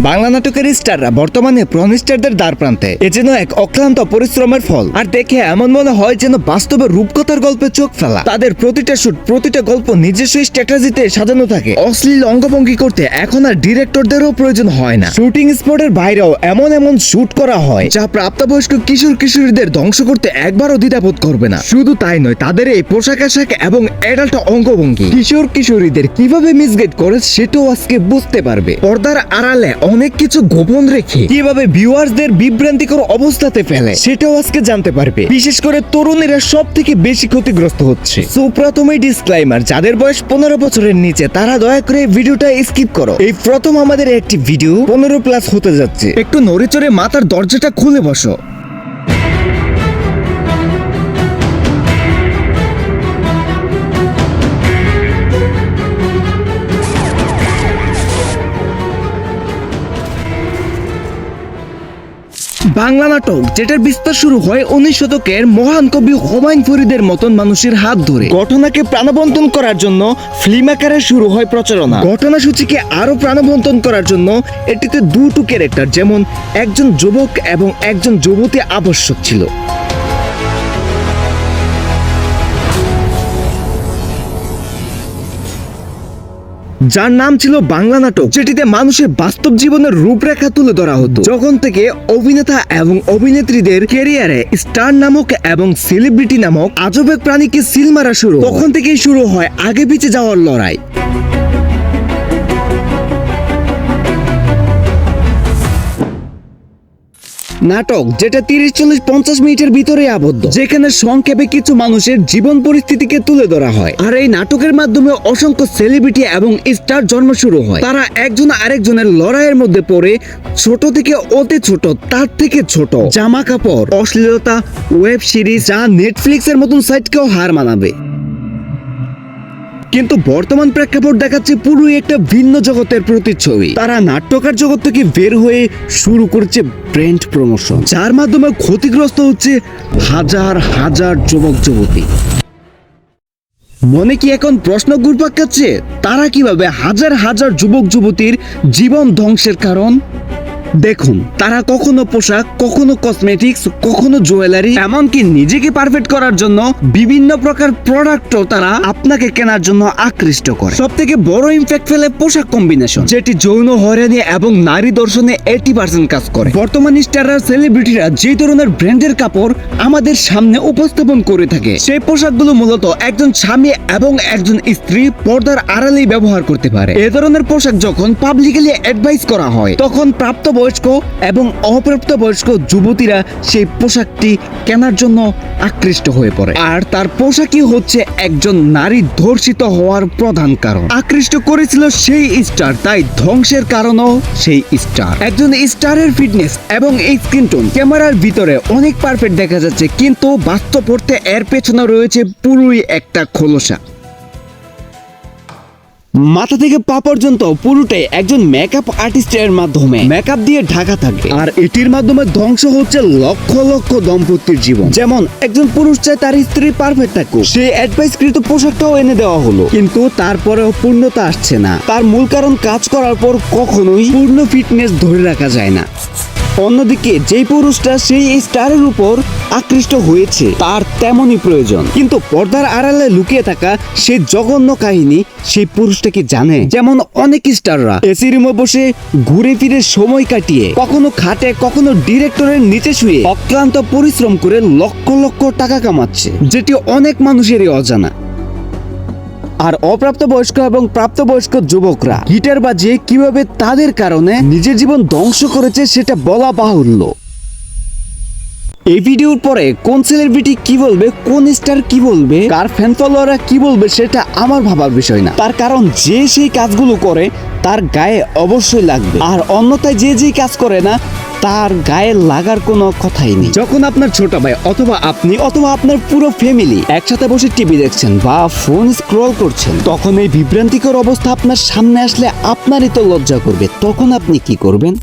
বাংলা নাটকের স্টাররা বর্তমানে প্রন স্টারদের দ্বার প্রান্তে। এ যেন এক অক্লান্ত পরিশ্রমের ফল। আর দেখে এমন মনে হয় যেন বাস্তবে রূপকথার গল্পে চোখ ফেলা। তাদের প্রতিটা শুট, প্রতিটা গল্প নিজস্ব স্ট্র্যাটেজিতে সাজানো থাকে। অশ্লীল অঙ্গভঙ্গি করতে এখন আর ডিরেক্টরদেরও প্রয়োজন হয় না। শুটিং স্পটের বাইরেও এমন এমন শুট করা হয় যা প্রাপ্তবয়স্ক কিশোর কিশোরীদের ধ্বংস করতে একবারও দ্বিধাবোধ করবে না। শুধু তাই নয়, তাদের এই পোশাক আশাক এবং অ্যাডাল্ট অঙ্গভঙ্গি কিশোর কিশোরীদের কিভাবে মিসগাইড করে সেটাও আজকে বুঝতে পারবে। পর্দার আড়ালে অনেক কিছু গোপন রেখে কিভাবে ভিউয়ার্সদের বিভ্রান্তিকর অবস্থাতে ফেলে সেটাও আজকে জানতে পারবে। বিশেষ করে তরুণীরা সব থেকে বেশি ক্ষতিগ্রস্ত হচ্ছে। সো প্রথমেই ডিসক্লাইমার, যাদের বয়স 15 বছরের নিচে তারা দয়া করে ভিডিওটা স্কিপ করো। এই প্রথম আমাদের একটি ভিডিও 15+ হতে যাচ্ছে। একটু নড়েচড়ে মাথার দরজাটা খুলে বসো। বাংলা নাটক যেটার বিস্তার শুরু হয় 19 শতকের মহান কবি হুমায়ুন ফরিদের মতন মানুষের হাত ধরে। ঘটনাকে প্রাণবন্তন করার জন্য ফিল্ম আকারে শুরু হয় প্রচারণা। ঘটনাসূচিকে আরো প্রাণবন্তন করার জন্য এটিতে দুটো ক্যারেক্টার, যেমন একজন যুবক এবং একজন যুবতী আবশ্যক ছিল। যার নাম ছিল বাংলা নাটক, যেটিতে মানুষের বাস্তব জীবনের রূপরেখা তুলে ধরা হতো। যখন থেকে অভিনেতা এবং অভিনেত্রীদের ক্যারিয়ারে স্টার নামক এবং সেলিব্রিটি নামক আজব এক প্রাণীকে সিল মারা শুরু, তখন থেকেই শুরু হয় আগে পিছে যাওয়ার লড়াই। নাটক যেটা 30-40-50 মিনিটের ভিতরে আবদ্ধ, যেখানে সংক্ষেপে কিছু মানুষের জীবন পরিস্থিতিকে তুলে ধরা হয়। আর এই নাটকের মাধ্যমে অসংখ্য সেলিব্রিটি এবং স্টার জন্ম শুরু হয়। তারা একজন আরেকজনের লড়াইয়ের মধ্যে পড়ে ছোট থেকে অতি ছোট, তার থেকে ছোট জামা কাপড়, অশ্লীলতা, ওয়েব সিরিজ, যা নেটফ্লিক্সের মতন সাইটকেও হার মানাবে। কিন্তু বর্তমান প্রেক্ষাপট দেখাচ্ছে পুরোই একটা ভিন্ন জগতের প্রতিচ্ছবি। তারা নাট্যকার জগৎ থেকে বের হয়ে শুরু করেছে ব্র্যান্ড প্রমোশন, যার মাধ্যমে ক্ষতিগ্রস্ত হচ্ছে হাজার হাজার যুবক যুবতী। মনে কি এখন প্রশ্ন ঘুরপাক খাচ্ছে, তারা কিভাবে হাজার হাজার যুবক যুবতীর জীবন ধ্বংসের কারণ? দেখুন, তারা কখনো পোশাক, কখনো কসমেটিক্স, কখনো জুয়েলারি, এমনকি নিজেকে পারফেক্ট করার জন্য বিভিন্ন প্রকার প্রোডাক্টও তারা আপনাকে কেনার জন্য আকৃষ্ট করে। সব থেকে বড় ইমপ্যাক্ট ফেলে পোশাক কম্বিনেশন, যেটি যৌন হয়রানি এবং নারী দর্শনে 80% কাজ করে। বর্তমান স্টাররা, সেলিব্রিটিরা যে ধরনের ব্র্যান্ডের কাপড় আমাদের সামনে উপস্থাপন করে থাকে, সেই পোশাকগুলো মূলত একজন স্বামী এবং একজন স্ত্রী পর্দার আড়ালেই ব্যবহার করতে পারে। এ ধরনের পোশাক যখন পাবলিকলি অ্যাডভাইস করা হয়, তখন প্রাপ্তবয়স্ক এবং অপ্রাপ্তবয়স্ক যুবতীরা সেই পোশাকটি কেনার জন্য আকৃষ্ট হয়ে পড়ে। আর তার পোশাকই হচ্ছে একজন নারী ধর্ষিত হওয়ার প্রধান কারণ। আকৃষ্ট করেছিল সেই স্টার, তাই ধ্বংসের কারণও সেই স্টার। একজন স্টারের ফিটনেস এবং স্কিন টোন ক্যামেরার ভিতরে অনেক পারফেক্ট দেখা যাচ্ছে, কিন্তু বাস্তব অর্থে এর পেছনে রয়েছে পুরোই একটা খোলসা। মাথা থেকে পা পর্যন্ত পুরোটাই একজন মেকআপ আর্টিস্টের মাধ্যমে মেকআপ দিয়ে ঢাকা থাকে। আর এটির মাধ্যমে ধ্বংস হচ্ছে লক্ষ লক্ষ দম্পতির জীবন। যেমন একজন পুরুষ চায় তার স্ত্রী পারফেক্ট থাকুক, সেই অ্যাডভাইসকৃত পোশাকটাও এনে দেওয়া হলো, কিন্তু তারপরেও পূর্ণতা আসছে না। তার মূল কারণ, কাজ করার পর কখনোই পূর্ণ ফিটনেস ধরে রাখা যায় না। অন্যদিকে যেই পুরুষটা সেই স্টারের উপর আকৃষ্ট হয়েছে, তার তেমনই প্রয়োজন, কিন্তু পর্দার আড়ালে লুকিয়ে থাকা সেই জঘন্য কাহিনী সেই পুরুষটা কি জানে? যেমন অনেক স্টাররা এসি রুমে বসে ঘুরে ফিরে সময় কাটিয়ে, কখনো খাটে, কখনো ডিরেক্টরের নিচে শুয়ে অক্লান্ত পরিশ্রম করে লক্ষ লক্ষ টাকা কামাচ্ছে, যেটি অনেক মানুষেরই অজানা। আর অপ্রাপ্তবয়স্ক এবং প্রাপ্তবয়স্ক যুবকরা গিটার বাজিয়ে কিভাবে তাদের কারণে নিজের জীবন ধ্বংস করেছে সেটা বলা বাহুল্য। এই ভিডিওর পরে কোন সেলিব্রিটি কি বলবে, কোন স্টার কি বলবে, কার ফ্যান ফলোয়াররা কি বলবে, সেটা আমার ভাবার বিষয় না। তার কারণ যে সেই কাজগুলো করে তার গায়ে অবশ্যই লাগবে, আর অন্যথায় যে যে কাজ করে না তার গায়ে লাগার কোনো কথাই নেই। যখন আপনার ছোট ভাই অথবা আপনি অথবা আপনার পুরো ফ্যামিলি একসাথে বসে টিভি দেখছেন বা ফোন স্ক্রল করছেন, তখন এই বিভ্রান্তিকর অবস্থা আপনার সামনে আসলে আপনারই তো লজ্জা করবে। তখন আপনি কি করবেন?